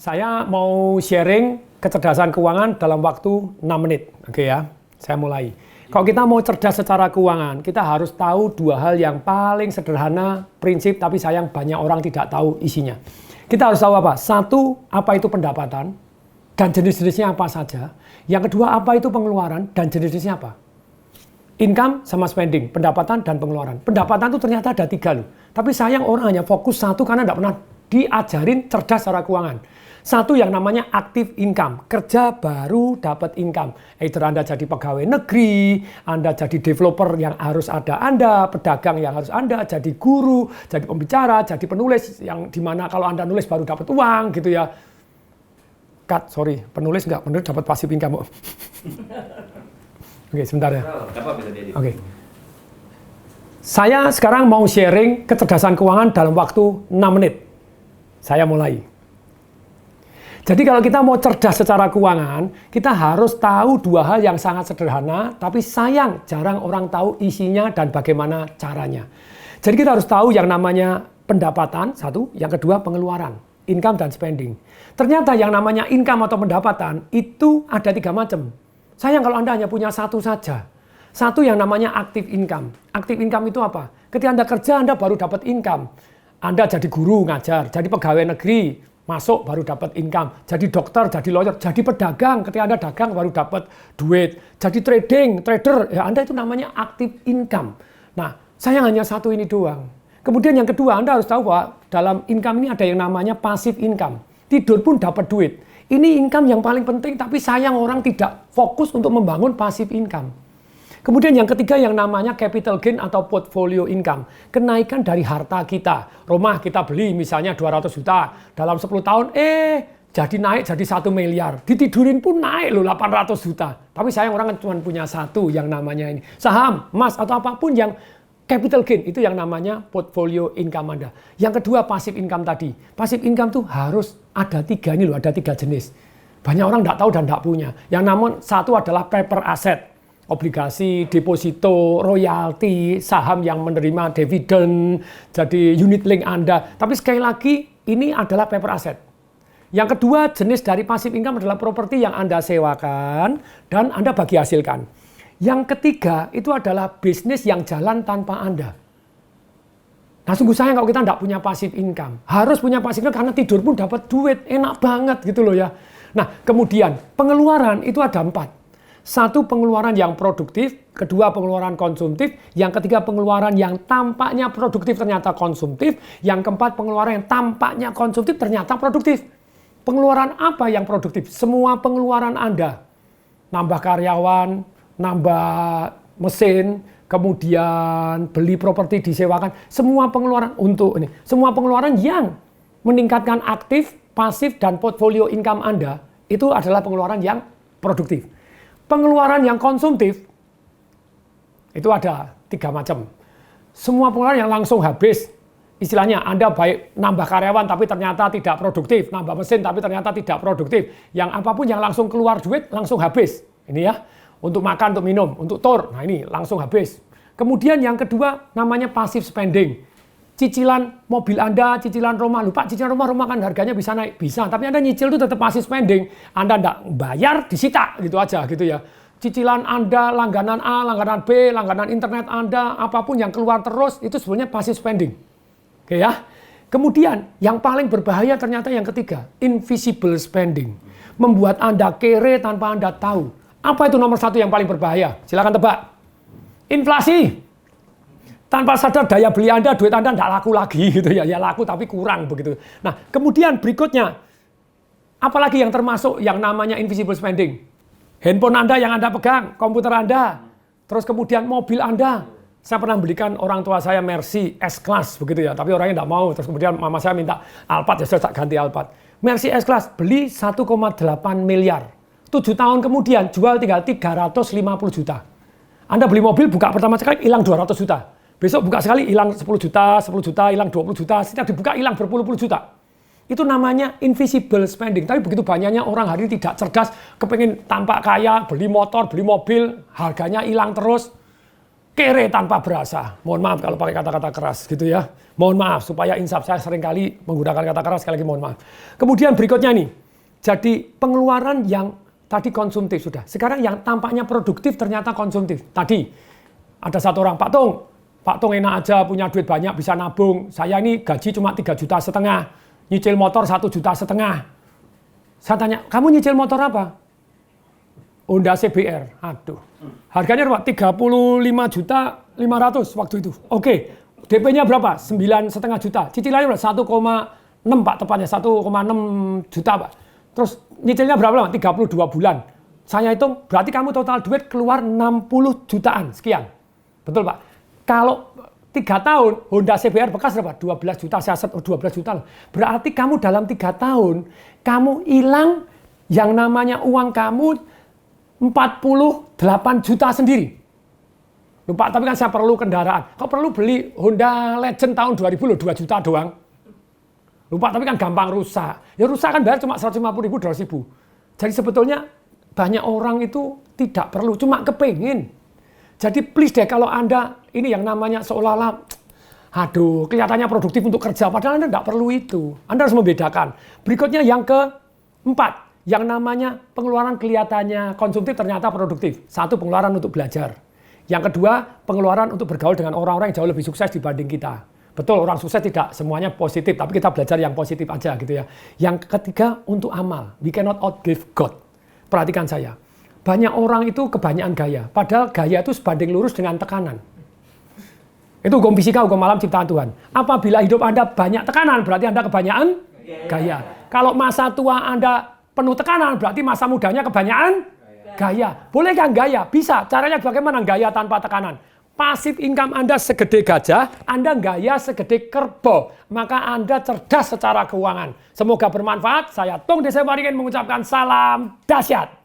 Saya mau sharing kecerdasan keuangan dalam waktu 6 menit. Oke ya, saya mulai. Kalau kita mau cerdas secara keuangan, kita harus tahu dua hal yang paling sederhana, prinsip, tapi sayang banyak orang tidak tahu isinya. Kita harus tahu apa? Satu, apa itu pendapatan, dan jenis-jenisnya apa saja. Yang kedua, apa itu pengeluaran, dan jenis-jenisnya apa. Income sama spending, pendapatan dan pengeluaran. Pendapatan itu ternyata ada 3 loh. Tapi sayang orang hanya fokus satu karena tidak pernah diajarin cerdas secara keuangan. Satu yang namanya active income, kerja baru dapat income. Either Anda jadi pegawai negeri, Anda jadi developer yang harus ada Anda, pedagang yang harus Anda, jadi guru, jadi pembicara, jadi penulis yang dimana kalau Anda nulis baru dapat uang gitu ya. Penulis enggak, penulis dapat passive income. Oke, sebentar ya. Oke. Saya sekarang mau sharing kecerdasan keuangan dalam waktu 6 menit. Saya mulai. Jadi kalau kita mau cerdas secara keuangan, kita harus tahu dua hal yang sangat sederhana, tapi sayang jarang orang tahu isinya dan bagaimana caranya. Jadi kita harus tahu yang namanya pendapatan, satu, yang kedua pengeluaran, income dan spending. Ternyata yang namanya income atau pendapatan itu ada 3 macam. Sayang kalau Anda hanya punya satu saja. Satu yang namanya active income. Active income itu apa? Ketika Anda kerja, Anda baru dapat income. Anda jadi guru, ngajar, jadi pegawai negeri, masuk baru dapat income, jadi dokter, jadi lawyer, jadi pedagang, ketika Anda dagang baru dapat duit, jadi trader, ya Anda itu namanya active income. Nah, saya hanya satu ini doang. Kemudian yang kedua, Anda harus tahu bahwa dalam income ini ada yang namanya passive income. Tidur pun dapat duit. Ini income yang paling penting, tapi sayang orang tidak fokus untuk membangun passive income. Kemudian yang ketiga yang namanya capital gain atau portfolio income. Kenaikan dari harta kita. Rumah kita beli misalnya 200 juta. Dalam 10 tahun, jadi naik jadi 1 miliar. Ditidurin pun naik loh 800 juta. Tapi sayang orang cuma punya satu yang namanya ini. Saham, emas, atau apapun yang capital gain. Itu yang namanya portfolio income Anda. Yang kedua passive income tadi. Passive income tuh harus ada 3 ini loh, ada 3 jenis. Banyak orang tidak tahu dan tidak punya. Yang namun satu adalah paper asset. Obligasi, deposito, royalti, saham yang menerima dividen, jadi unit link Anda. Tapi sekali lagi, ini adalah paper asset. Yang kedua, jenis dari passive income adalah properti yang Anda sewakan dan Anda bagi hasilkan. Yang ketiga, itu adalah bisnis yang jalan tanpa Anda. Nah, sungguh sayang kalau kita tidak punya passive income. Harus punya passive income karena tidur pun dapat duit. Enak banget gitu loh ya. Nah, kemudian pengeluaran itu ada 4. Satu, pengeluaran yang produktif, kedua pengeluaran konsumtif, yang ketiga pengeluaran yang tampaknya produktif ternyata konsumtif, yang keempat pengeluaran yang tampaknya konsumtif ternyata produktif. Pengeluaran apa yang produktif? Semua pengeluaran Anda. Nambah karyawan, nambah mesin, kemudian beli properti disewakan, semua pengeluaran untuk ini. Semua pengeluaran yang meningkatkan aktif, pasif, dan portfolio income Anda, itu adalah pengeluaran yang produktif. Pengeluaran yang konsumtif, itu ada 3 macam. Semua pengeluaran yang langsung habis, istilahnya Anda baik nambah karyawan tapi ternyata tidak produktif, nambah mesin tapi ternyata tidak produktif. Yang apapun yang langsung keluar duit, langsung habis. Ini ya, untuk makan, untuk minum, untuk tour, nah ini langsung habis. Kemudian yang kedua namanya passive spending. Cicilan mobil Anda, cicilan rumah, lupa cicilan rumah kan harganya bisa naik, bisa. Tapi Anda nyicil itu tetap passive spending. Anda enggak bayar, disita gitu aja gitu ya. Cicilan Anda, langganan A, langganan B, langganan internet Anda, apapun yang keluar terus, itu sebenarnya passive spending. Oke ya. Kemudian yang paling berbahaya ternyata yang ketiga, invisible spending. Membuat Anda kere tanpa Anda tahu. Apa itu nomor 1 yang paling berbahaya? Silakan tebak. Inflasi. Tanpa sadar daya beli Anda, duit Anda tidak laku lagi gitu ya. Ya laku tapi kurang begitu. Nah, kemudian berikutnya, apalagi yang termasuk yang namanya invisible spending? Handphone Anda yang Anda pegang, komputer Anda, terus kemudian mobil Anda. Saya pernah belikan orang tua saya Mercy S-Class begitu ya, tapi orangnya tidak mau. Terus kemudian mama saya minta Alphard, ya saya ganti Alphard. Mercy S-Class beli 1,8 miliar. 7 tahun kemudian jual tinggal 350 juta. Anda beli mobil, buka pertama sekali hilang 200 juta. Besok buka sekali hilang 10 juta, hilang 20 juta, setiap dibuka hilang berpuluh-puluh juta. Itu namanya invisible spending. Tapi begitu banyaknya orang hari ini tidak cerdas, kepengen tampak kaya, beli motor, beli mobil, harganya hilang terus. kere tanpa berasa. Mohon maaf kalau pakai kata-kata keras gitu ya. Mohon maaf supaya insaf, saya seringkali menggunakan kata keras, sekali lagi mohon maaf. Kemudian berikutnya nih, jadi pengeluaran yang tadi konsumtif sudah. Sekarang yang tampaknya produktif ternyata konsumtif. Tadi ada satu orang, Pak Tung enak aja punya duit banyak bisa nabung. Saya ini gaji cuma 3,5 juta, nyicil motor 1,5 juta. Saya tanya, kamu nyicil motor apa? Honda CBR. Aduh. Harganya berapa? 35.500.000 waktu itu. Oke. DP-nya berapa? 9,5 juta. Cicilannya berapa? 1,6 Pak tepatnya. 1,6 juta Pak. Terus nyicilnya berapa lama? 32 bulan. Saya hitung berarti kamu total duit keluar 60 jutaan. Sekian. Betul Pak? Kalau 3 tahun Honda CBR bekas berapa? 12 juta. Saya 12 juta. Berarti kamu dalam 3 tahun kamu hilang yang namanya uang kamu 48 juta sendiri. Lupa, tapi kan saya perlu kendaraan. Kok perlu beli Honda Legend tahun 2000 loh, 2 juta doang. Lupa, tapi kan gampang rusak. Ya rusak kan bayar cuma 150.000, 200.000. Jadi sebetulnya banyak orang itu tidak perlu, cuma kepingin. Jadi please deh kalau Anda, ini yang namanya seolah-olah, aduh kelihatannya produktif untuk kerja, padahal Anda tidak perlu itu. Anda harus membedakan. Berikutnya yang keempat. Yang namanya pengeluaran kelihatannya konsumtif ternyata produktif. Satu, pengeluaran untuk belajar. Yang kedua, pengeluaran untuk bergaul dengan orang-orang yang jauh lebih sukses dibanding kita. Betul, orang sukses tidak semuanya positif, tapi kita belajar yang positif aja gitu ya. Yang ketiga, untuk amal. We cannot outgive God. Perhatikan saya. Banyak orang itu kebanyakan gaya. Padahal gaya itu sebanding lurus dengan tekanan. Itu hukum fisika, hukum alam ciptaan Tuhan. Apabila hidup Anda banyak tekanan, berarti Anda kebanyakan gaya. Kalau masa tua Anda penuh tekanan, berarti masa mudanya kebanyakan gaya. Boleh kan gaya? Bisa. Caranya bagaimana gaya tanpa tekanan? Pasif income Anda segede gajah, Anda gaya segede kerbau. Maka Anda cerdas secara keuangan. Semoga bermanfaat. Saya Tung Desem Waringin mengucapkan salam dahsyat.